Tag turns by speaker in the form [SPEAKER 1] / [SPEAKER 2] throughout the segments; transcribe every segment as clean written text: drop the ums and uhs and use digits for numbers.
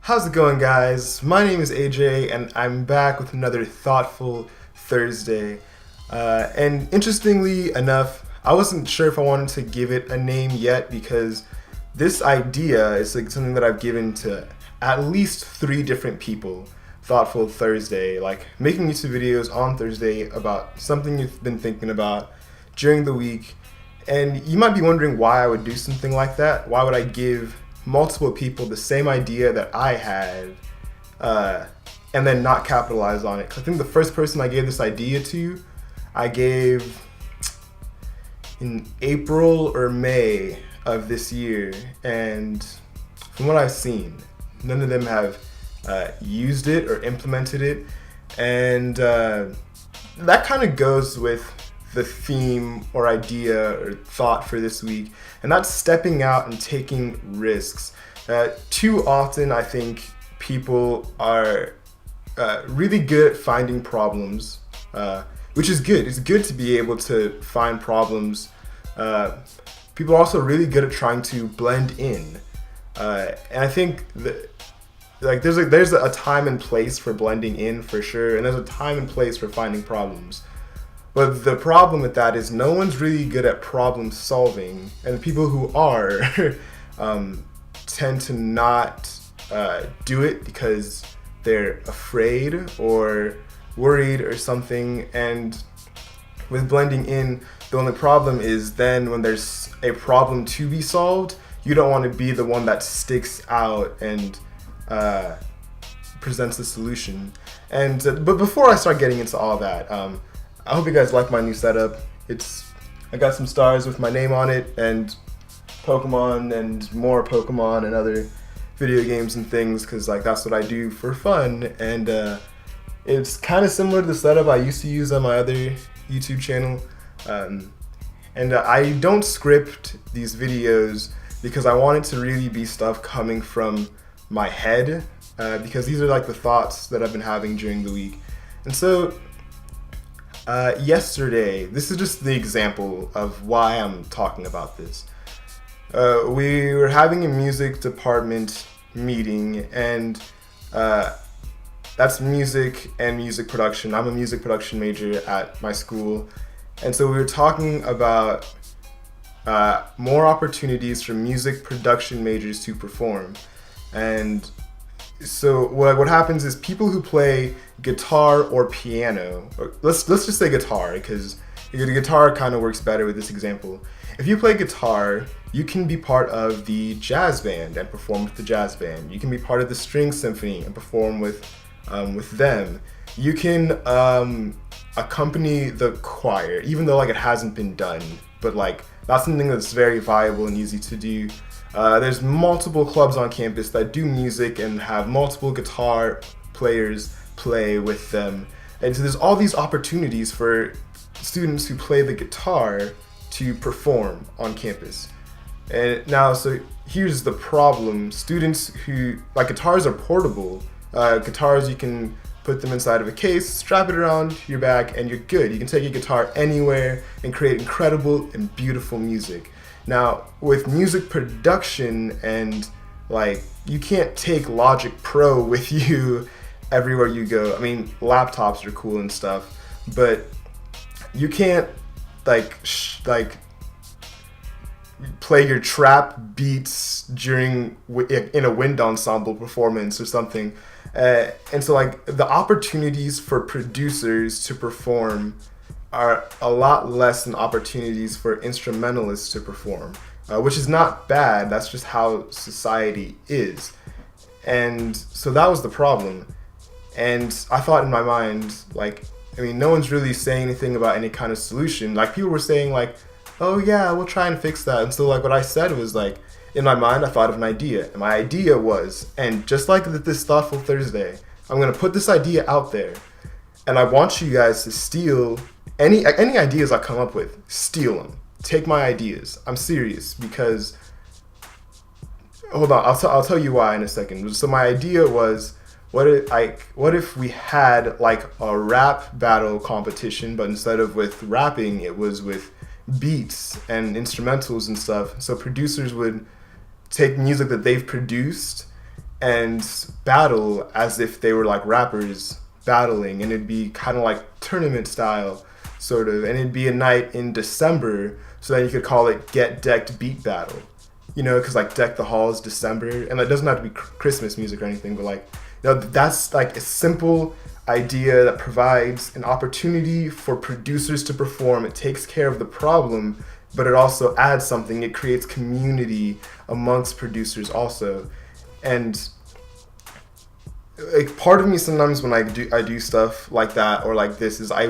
[SPEAKER 1] How's it going, guys? My name is AJ, and I'm back with another Thoughtful Thursday. And interestingly enough, I wasn't sure if I wanted to give it a name yet because this idea is like something that I've given to at least three different people. Thoughtful Thursday, like making YouTube videos on Thursday about something you've been thinking about during the week. And you might be wondering why I would do something like that. Why would I give multiple people the same idea that I had and then not capitalize on it? 'Cause I think the first person I gave this idea to, I gave in April or May of this year. And from what I've seen, none of them have used it or implemented it. And that kind of goes with the theme or idea or thought for this week, and that's stepping out and taking risks. Too often, I think people are really good at finding problems, which is good. It's good to be able to find problems. People are also really good at trying to blend in, and I think that there's a time and place for blending in for sure, and there's a time and place for finding problems. But the problem with that is no one's really good at problem solving, and the people who are tend to not do it because they're afraid or worried or something. And with blending in, the only problem is then when there's a problem to be solved, you don't want to be the one that sticks out and presents the solution. And but before I start getting into all that, I hope you guys like my new setup. I got some stars with my name on it and Pokemon and more Pokemon and other video games and things, because like that's what I do for fun. And it's kind of similar to the setup I used to use on my other YouTube channel. And I don't script these videos because I want it to really be stuff coming from my head, because these are like the thoughts that I've been having during the week. And so yesterday, this is just the example of why I'm talking about this. We were having a music department meeting, and that's music and music production. I'm a music production major at my school, and so we were talking about more opportunities for music production majors to perform. And so what happens is people who play guitar or piano, or let's just say guitar, because the guitar kind of works better with this example. If you play guitar, you can be part of the jazz band and perform with the jazz band. You can be part of the string symphony and perform with them. You can accompany the choir, even though like it hasn't been done, but like that's something that's very viable and easy to do. There's multiple clubs on campus that do music and have multiple guitar players play with them. And so there's all these opportunities for students who play the guitar to perform on campus. And now, so here's the problem. Students who, like, guitars are portable. Guitars, you can put them inside of a case, strap it around your back, and you're good. You can take your guitar anywhere and create incredible and beautiful music. Now, with music production and like, you can't take Logic Pro with you everywhere you go. I mean, laptops are cool and stuff, but you can't play your trap beats in a wind ensemble performance or something. And so like the opportunities for producers to perform are a lot less than opportunities for instrumentalists to perform, which is not bad. That's just how society is. And so that was the problem. And I thought in my mind, like, I mean, no one's really saying anything about any kind of solution. Like, people were saying like, oh yeah, we'll try and fix that. And so like what I said was like, in my mind, I thought of an idea. And my idea was, and just like this Thoughtful Thursday, I'm gonna put this idea out there. And I want you guys to steal any ideas I come up with, steal them. Take my ideas. I'm serious, because hold on, I'll tell you why in a second. So my idea was, what if we had like a rap battle competition, but instead of with rapping, it was with beats and instrumentals and stuff. So producers would take music that they've produced and battle as if they were like rappers battling, and it'd be kind of like tournament style, sort of, and it'd be a night in December, so then you could call it Get Decked Beat Battle, you know, because like Deck the Halls December, and it doesn't have to be Christmas music or anything, but like, you know, that's like a simple idea that provides an opportunity for producers to perform. It takes care of the problem, but it also adds something. It creates community amongst producers also. And like part of me sometimes when I do stuff like that or like this is I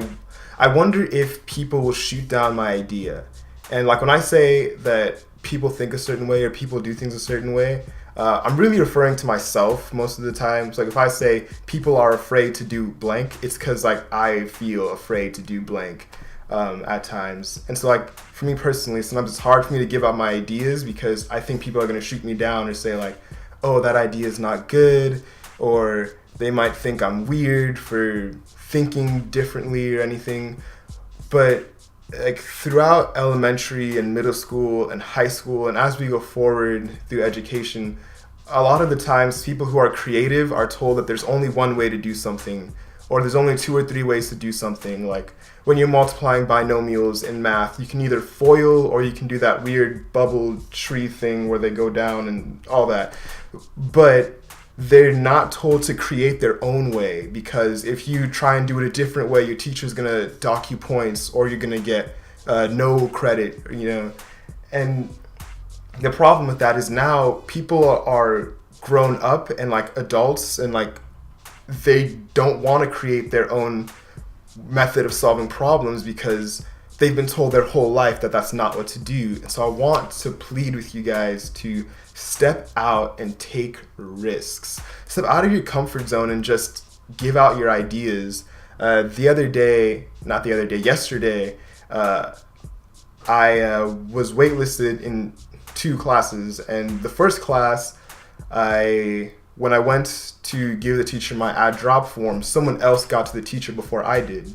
[SPEAKER 1] wonder if people will shoot down my idea. And like when I say that people think a certain way or people do things a certain way, I'm really referring to myself most of the time. So like if I say people are afraid to do blank, it's because like I feel afraid to do blank at times. And so like for me personally, sometimes it's hard for me to give out my ideas because I think people are going to shoot me down or say like, oh, that idea is not good, or they might think I'm weird for thinking differently or anything. But like throughout elementary and middle school and high school, and as we go forward through education, a lot of the times people who are creative are told that there's only one way to do something, or there's only 2 or 3 ways to do something. Like when you're multiplying binomials in math, you can either FOIL or you can do that weird bubble tree thing where they go down and all that. But they're not told to create their own way, because if you try and do it a different way, your teacher's gonna dock you points or you're gonna get no credit, you know. And the problem with that is now people are grown up and like adults, and like they don't want to create their own method of solving problems because they've been told their whole life that that's not what to do. And so I want to plead with you guys to step out and take risks. Step out of your comfort zone and just give out your ideas. Yesterday, I was waitlisted in 2 classes, and the first class, when I went to give the teacher my add drop form, someone else got to the teacher before I did.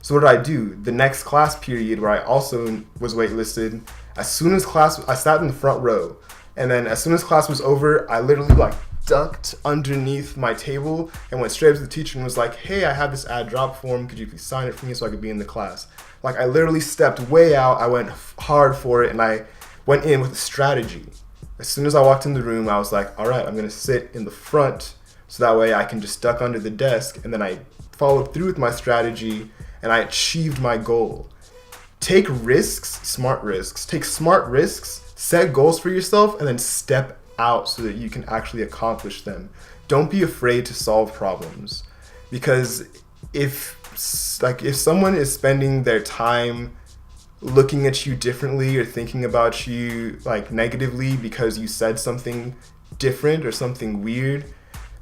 [SPEAKER 1] So what did I do? The next class period, where I also was waitlisted, I sat in the front row, and then as soon as class was over, I literally like ducked underneath my table and went straight up to the teacher and was like, hey, I have this add drop form, could you please sign it for me so I could be in the class? Like I literally stepped way out, I went hard for it, and I went in with a strategy. As soon as I walked in the room, I was like, all right, I'm gonna sit in the front so that way I can just duck under the desk, and then I followed through with my strategy and I achieved my goal. Take risks, smart risks. Take smart risks, set goals for yourself, and then step out so that you can actually accomplish them. Don't be afraid to solve problems, because if someone is spending their time looking at you differently or thinking about you like negatively because you said something different or something weird,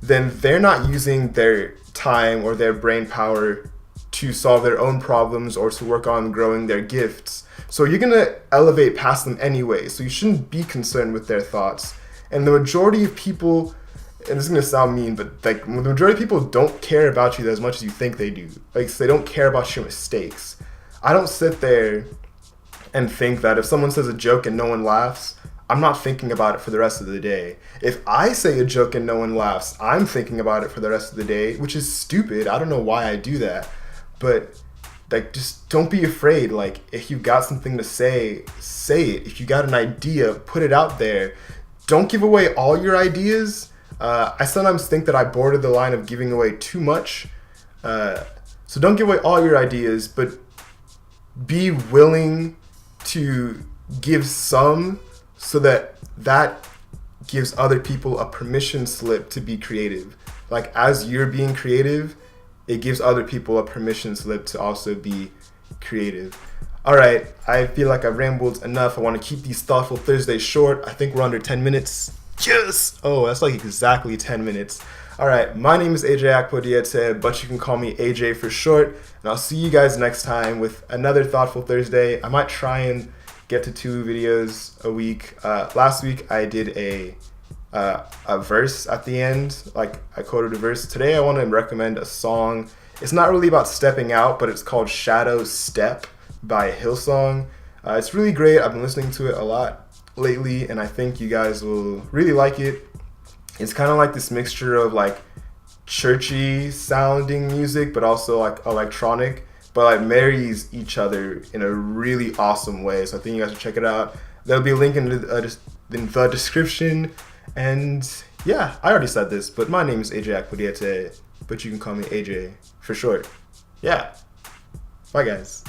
[SPEAKER 1] then they're not using their time or their brain power to solve their own problems or to work on growing their gifts. So you're gonna elevate past them anyway, so you shouldn't be concerned with their thoughts. And the majority of people, and this is gonna sound mean, but like the majority of people don't care about you as much as you think they do. Like, so they don't care about your mistakes. I don't sit there and think that if someone says a joke and no one laughs, I'm not thinking about it for the rest of the day. If I say a joke and no one laughs, I'm thinking about it for the rest of the day, which is stupid. I don't know why I do that. But like, just don't be afraid. Like, if you've got something to say, say it. If you got an idea, put it out there. Don't give away all your ideas. I sometimes think that I border the line of giving away too much. So don't give away all your ideas, but be willing to give some, so that gives other people a permission slip to be creative. Like, as you're being creative, it gives other people a permission slip to also be creative. All right, I feel like I've rambled enough. I want to keep these Thoughtful Thursdays short. I think we're under 10 minutes. Yes! Oh, that's like exactly 10 minutes. All right, my name is AJ Akpodiete, but you can call me AJ for short. And I'll see you guys next time with another Thoughtful Thursday. I might try and get to 2 videos a week. Last week I did a verse at the end, like I quoted a verse. Today I want to recommend a song. It's not really about stepping out, but it's called Shadow Step by Hillsong. It's really great. I've been listening to it a lot lately, and I think you guys will really like it. It's kind of like this mixture of like churchy sounding music, but also like electronic, but like marries each other in a really awesome way. So I think you guys should check it out. There'll be a link in the description. And yeah, I already said this, but my name is AJ Akpodiete, but you can call me AJ for short. Yeah. Bye, guys.